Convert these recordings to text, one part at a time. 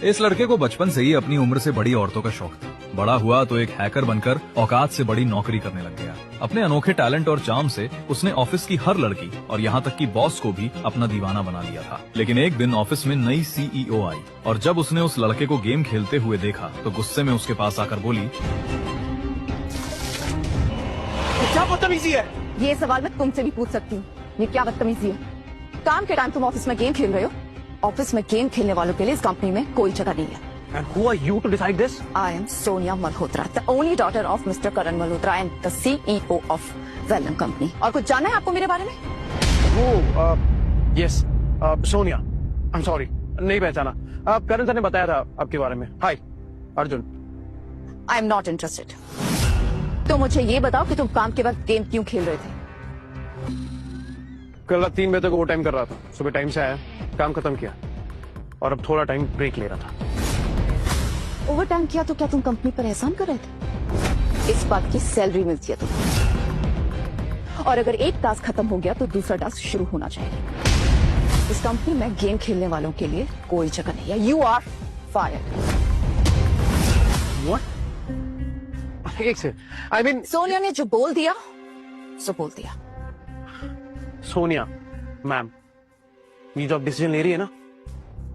इस लड़के को बचपन से ही अपनी उम्र से बड़ी औरतों का शौक था। बड़ा हुआ तो एक हैकर बनकर औकात से बड़ी नौकरी करने लग गया। अपने अनोखे टैलेंट और चार्म से उसने ऑफिस की हर लड़की और यहाँ तक कि बॉस को भी अपना दीवाना बना लिया था। लेकिन एक दिन ऑफिस में नई सीईओ आई और जब उसने उस लड़के को गेम खेलते हुए देखा तो गुस्से में उसके पास आकर बोली, क्या बदतमीजी है? ये सवाल मैं तुमसे भी पूछ सकती हूँ, ये क्या बदतमीजी है? काम के टाइम तुम ऑफिस में गेम खेल रहे हो। ऑफिस में गेम खेलने वालों के लिए इस कंपनी में कोई जगह नहीं है। And who are you to decide this? I am Sonia Malhotra, the only daughter of Mr. Karan Malhotra and the CEO of Vellum Company. और कुछ जानना है आपको मेरे बारे में? Yes, Sonia. I'm sorry, नहीं पहचाना। करण सर ने बताया था आपके बारे में। Hi, Arjun. I am not interested. तो मुझे ये बताओ कि तुम काम के वक्त गेम क्यों खेल रहे थे? कल रात 3 बजे तक ओवर टाइम कर रहा था। सुबह टाइम से आया, काम खत्म किया और अब थोड़ा टाइम ब्रेक ले रहा था। ओवर टाइम किया तो क्या तुम कंपनी पर एहसान कर रहे थे? इस बात की सैलरी मिलती है तुम्हें। और अगर एक टास्क खत्म हो गया तो दूसरा टास्क शुरू होना चाहिए। इस कंपनी में गेम खेलने वालों के लिए कोई जगह नहीं है। You are fired. What? एक से I mean सोनिया ने जो बोल दिया सो बोल दिया। सोनिया मैम, ये जो आप डिसीजन ले रही है ना,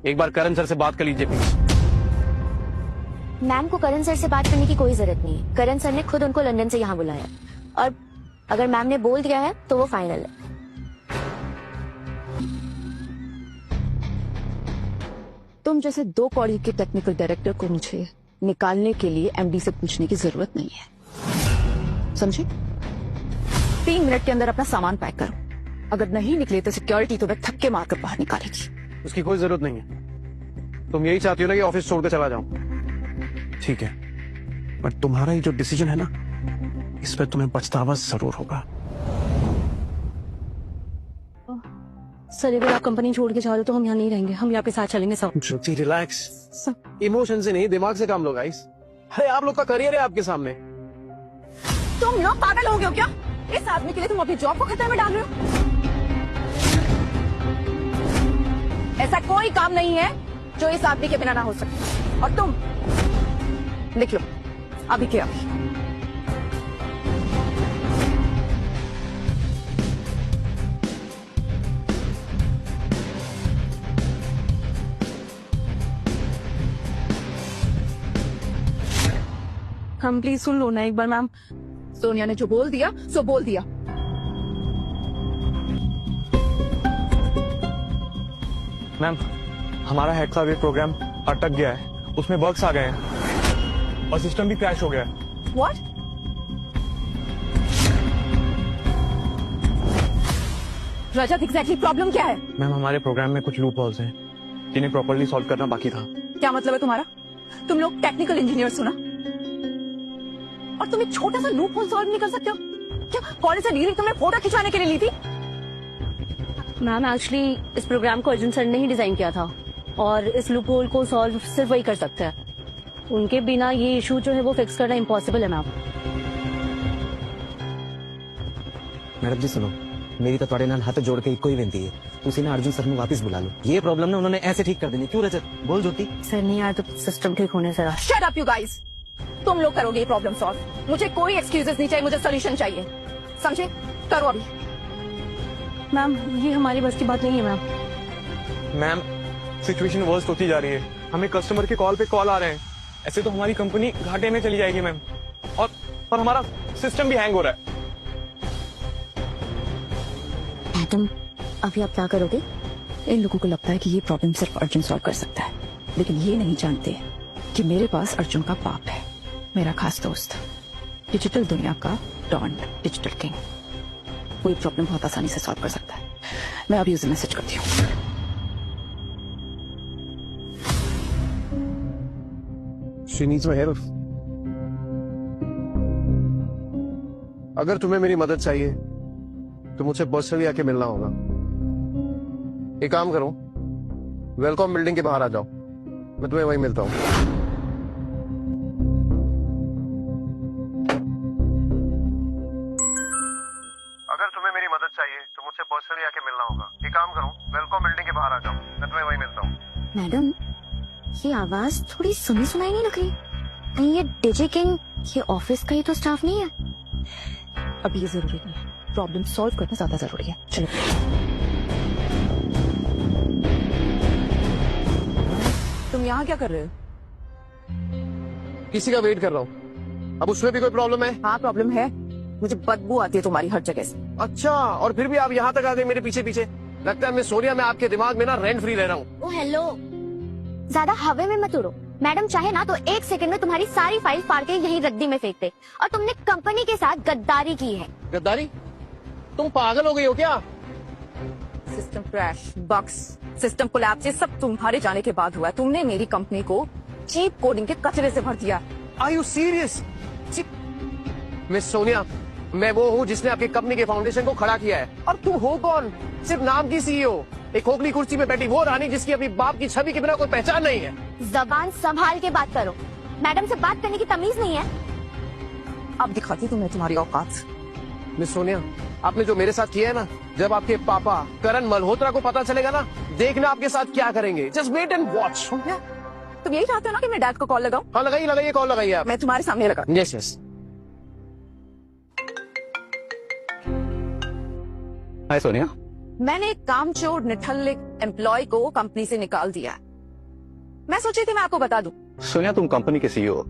एक बार करण सर से बात कर लीजिए प्लीज। मैम को करण सर से बात करने की कोई जरूरत नहीं है। करण सर ने खुद उनको लंदन से यहाँ बुलाया और अगर मैम ने बोल दिया है तो वो फाइनल है। तुम जैसे 2 कौड़ी के टेक्निकल डायरेक्टर को मुझे निकालने के लिए एमडी से पूछने की जरूरत नहीं है, समझे? 3 मिनट के अंदर अपना सामान पैक करो। अगर नहीं निकले तो सिक्योरिटी तुम्हें थक्के मारकर बाहर निकालेगी। उसकी कोई जरूरत नहीं है। तुम यही चाहती हो ना कि ऑफिस छोड़ के चला जाऊं? ठीक है, पर तुम्हारा ये जो डिसीजन है ना, इस पर तुम्हें पछतावा जरूर होगा। सर अगर आप कंपनी छोड़ के जा रहे हो तो हम यहाँ नहीं रहेंगे, हम यहाँ पे साथ चलेंगे सब। ज्योति रिलैक्स, इमोशन से नहीं दिमाग से काम लो गाइस। अरे आप लोग का करियर है आपके सामने। तुम लोग पागल हो गए हो क्या? इस आदमी के लिए तुम अपनी जॉब को खतरे में डाल रहे हो। ऐसा कोई काम नहीं है जो इस आदमी के बिना ना हो सके। और तुम लिख लो अभी के अभी। हम प्लीज सुन लो ना एक बार मैम। सोनिया ने जो बोल दिया सो बोल दिया। मैम, हमारा हेड का वेब प्रोग्राम अटक गया है, उसमें बग्स आ गए हैं और सिस्टम भी क्रैश हो गया है। What? रजत, एग्जैक्टली प्रॉब्लम क्या है? मैम, हमारे प्रोग्राम में कुछ लूप होल्स हैं जिन्हें प्रॉपर्ली सॉल्व करना बाकी था। क्या मतलब है तुम्हारा? तुम लोग टेक्निकल इंजीनियर्स हो ना, और तुम एक छोटा सा लूप होल सॉल्व नहीं कर सकते हो? क्या कॉलेज से डिग्री तुमने फोटो खिंचवाने के लिए ली थी? मैम एक्चुअली इस प्रोग्राम को अर्जुन सर ने ही डिजाइन किया था और इस लूप होल को सॉल्व सिर्फ वही कर सकते हैं। उनके बिना ये इशू जो है वो फिक्स करना इम्पॉसिबल है मैम। मैडम जी सुनो, मेरी तो थोड़े नाल हाथ जोड़ के इको ही विनती है, तुसी ना अर्जुन सर ਨੂੰ वापस बुला लो। ये प्रॉब्लम ना उन्होंने ऐसे ठीक कर देनी। क्यों रजत, बोल ज्योति। सर नहीं यार, तो सिस्टम ठीक होने से। शट अप यू गाइस, तुम लोग करोगे ये प्रॉब्लम सॉल्व। मुझे कोई एक्सक्यूजेस नहीं चाहिए, मुझे सोल्यूशन चाहिए, समझे? करो अभी। मैम ये हमारी बस की बात नहीं है मैम। मैम, सिचुएशन वर्स्ट होती जा रही है। हमें कस्टमर के कॉल पे कॉल आ रहे हैं। ऐसे तो हमारी कंपनी घाटे में चली जाएगी मैम, और हमारा सिस्टम भी हैंग हो रहा है। मैडम, अभी आप क्या करोगे? इन लोगों को लगता है कि ये प्रॉब्लम सिर्फ अर्जुन सॉल्व कर सकता है, लेकिन ये नहीं जानते कि मेरे पास अर्जुन का बाप है, मेरा खास दोस्त, डिजिटल दुनिया का डॉन, डिजिटल किंग। कोई प्रॉब्लम बहुत आसानी से सॉल्व कर सकता है। मैं अभी उसे मैसेज करती हूँ। She needs my help. अगर तुम्हें मेरी मदद चाहिए तो मुझे पर्सनली आके मिलना होगा। एक काम करो, वेलकॉम बिल्डिंग के बाहर आ जाओ, मैं तुम्हें वहीं मिलता हूँ। अगर तुम्हें मेरी मदद चाहिए तो मुझसे पर्सनली आके मिलना होगा। एक काम करो, वेलकॉम बिल्डिंग के बाहर आ जाओ, मैं तुम्हें वहीं मिलता हूँ। मैडम, ये आवाज थोड़ी सुनी सुनाई नहीं लग रही? नहीं ये डीजे किंग ये ऑफिस का ही तो स्टाफ नहीं है? अभी ये जरूरी नहीं है, प्रॉब्लम सॉल्व करना ज्यादा जरूरी है। चलो तुम यहाँ क्या कर रहे हो? किसी का वेट कर रहा हूँ। अब उसमें भी कोई प्रॉब्लम है? हाँ प्रॉब्लम है, मुझे बदबू आती है तुम्हारी हर जगह से। अच्छा, और फिर भी आप यहाँ तक आ गए मेरे पीछे पीछे। लगता है मैं सोनिया, मैं आपके दिमाग में ना रेंट फ्री रह रहा हूँ। ओ हेलो, ज्यादा हवा में मत उड़ो। मैडम चाहे ना तो 1 सेकंड में तुम्हारी सारी फाइल फाड़ के यहीं रद्दी में फेंक दे। और तुमने कंपनी के साथ गद्दारी की है। गद्दारी? तुम पागल हो गई हो क्या? System crash, bugs, system collapse, ये सब तुम्हारे जाने के बाद हुआ है। तुमने मेरी कंपनी को चीप कोडिंग के कचरे से भर दिया। Are you serious? Miss Sonia, मैं वो हूँ जिसने आपकी कंपनी के फाउंडेशन को खड़ा किया है। और तुम हो कौन? सिर्फ नाम की सीईओ, एक खोखली कुर्सी में बैठी वो रानी जिसकी अपनी बाप की छवि के बिना कोई पहचान नहीं है। जबान संभाल के बात करो। मैडम से बात करने की तमीज नहीं है। अब दिखाती तुम्हें तुम्हारी औकात। मिस सोनिया, आपने जो मेरे साथ किया है ना, जब आपके पापा करण मल्होत्रा को पता चलेगा ना, देखना आपके साथ क्या करेंगे। Just wait and watch. तुम यही चाहते हो ना कि मैं डैड को कॉल लगाऊं? हाँ लगाइए लगाइए, कॉल लगाइए आप। मैं तुम्हारे सामने लगा। Yes yes. हाय सोनिया। मैंने एक कामचोर निठल्ले एम्प्लॉय को कंपनी से निकाल दिया। मैं सोची थी मैं आपको बता दूं। सोनिया, तुम कंपनी के सीईओ हो,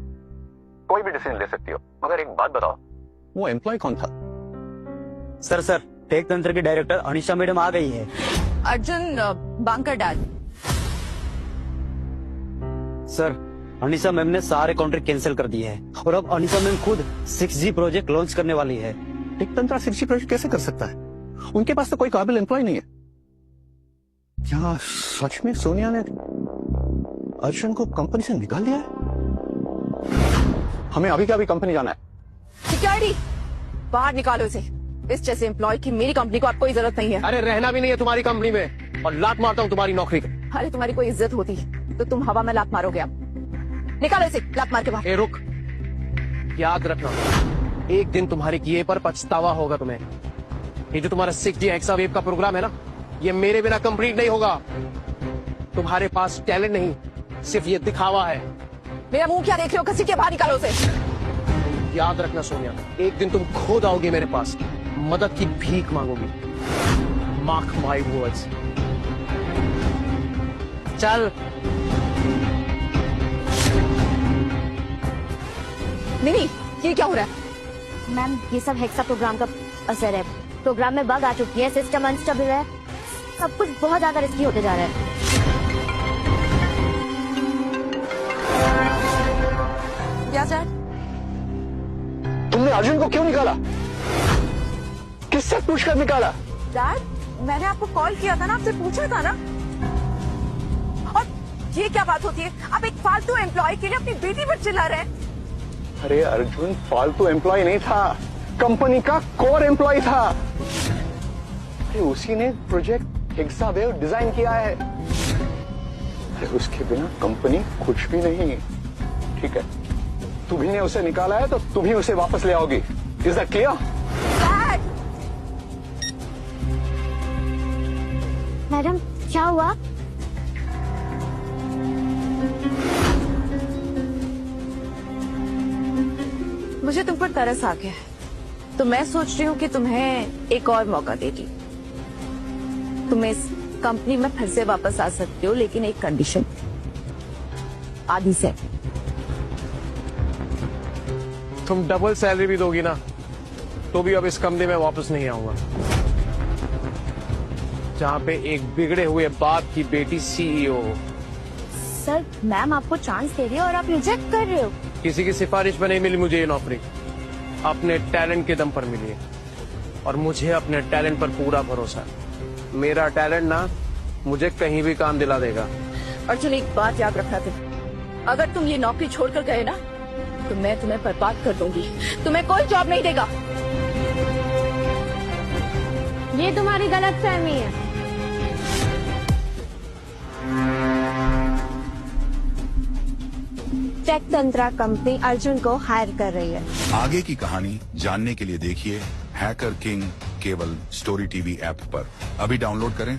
कोई भी डिसीजन ले सकती हो, मगर एक बात बताओ, वो एम्प्लॉय कौन था? सर टेक तंत्र की डायरेक्टर अनिशा मैडम आ गई है। Arjun Bankar dad. Sir Anisha ma'am ने सारे कॉन्ट्रैक्ट कैंसिल कर दिए हैं और अब अनिशा मैम खुद 6G प्रोजेक्ट लॉन्च करने वाली है। टेक तंत्र 6G प्रोजेक्ट कैसे कर सकता है? उनके पास तो कोई काबिल एम्प्लॉय नहीं है। क्या सच में सोनिया ने अर्जुन को कंपनी से निकाल दिया है? हमें अभी क्या अभी कंपनी जाना है। सिक्योरिटी, बाहर निकालो इसे। इस जैसे एम्प्लॉय की मेरी कंपनी को आप कोई जरूरत नहीं है। अरे रहना भी नहीं है तुम्हारी कंपनी में, और लात मारता हूँ तुम्हारी नौकरी को। अरे तुम्हारी कोई इज्जत होती तो तुम हवा में लात मारोगे। अब निकालो इसे, लात मार के बाहर। ए रुक, याद रखना, एक दिन तुम्हारे किए पर पछतावा होगा तुम्हें। ये जो तुम्हारा 6G एक्सावेव का प्रोग्राम है ना, ये मेरे बिना कंप्लीट नहीं होगा। तुम्हारे पास टैलेंट नहीं, सिर्फ ये दिखावा है। मेरा मुंह क्या देख रहे हो? घसीट के बाहर निकालो उसे। याद रखना सोनिया, एक दिन तुम खुद आओगे मेरे पास, मदद की भीख मांगोगी। Mark my words. चल। नहीं, ये क्या हो रहा है? मैम ये सब हेक्सा प्रोग्राम का असर है। प्रोग्राम में बग आ चुकी है, सिस्टम अनस्टेबल है, सब कुछ बहुत ज्यादा रिस्की होते जा रहा है। क्या डैड? तुमने अर्जुन को क्यों निकाला? किससे पूछकर निकाला? डैड, मैंने आपको कॉल किया था ना, आपसे पूछा था ना। और ये क्या बात होती है? आप एक फालतू एम्प्लॉय के लिए अपनी बेटी पर चिल्ला रहे हैं। अरे अर्जुन फालतू एम्प्लॉय नहीं था, कंपनी का कोर एम्प्लॉय था। अरे उसी ने प्रोजेक्ट एक्सावेव डिजाइन किया है। अरे उसके बिना कंपनी कुछ भी नहीं। ठीक है, तुम्ही ने उसे निकाला है तो तुम ही उसे वापस ले आओगी। Is that clear? मैडम क्या हुआ? मुझे तुम पर तरस आ गया है, तो मैं सोच रही हूँ कि तुम्हें एक और मौका देगी। तुम इस कंपनी में फिर से वापस आ सकते हो, लेकिन एक कंडीशन, आधी से। तुम डबल सैलरी भी दोगी ना, तो भी अब इस कंपनी में वापस नहीं आऊंगा, जहाँ पे एक बिगड़े हुए बाप की बेटी सीईओ। सर मैम आपको चांस दे रही है और आप रिजेक्ट कर रहे हो। किसी की सिफारिश पर नहीं मिली मुझे ये नौकरी, अपने टैलेंट के दम पर मिली है, और मुझे अपने टैलेंट पर पूरा भरोसा है। मेरा टैलेंट ना मुझे कहीं भी काम दिला देगा। अर्जुन एक बात याद रखना तुम, अगर तुम ये नौकरी छोड़कर गए ना, तो मैं तुम्हें बर्बाद कर दूंगी। तुम्हें कोई जॉब नहीं देगा। ये तुम्हारी गलतफहमी है। टेक तंत्रा कंपनी अर्जुन को हायर कर रही है। आगे की कहानी जानने के लिए देखिए हैकर किंग केवल स्टोरी टीवी ऐप पर। अभी डाउनलोड करें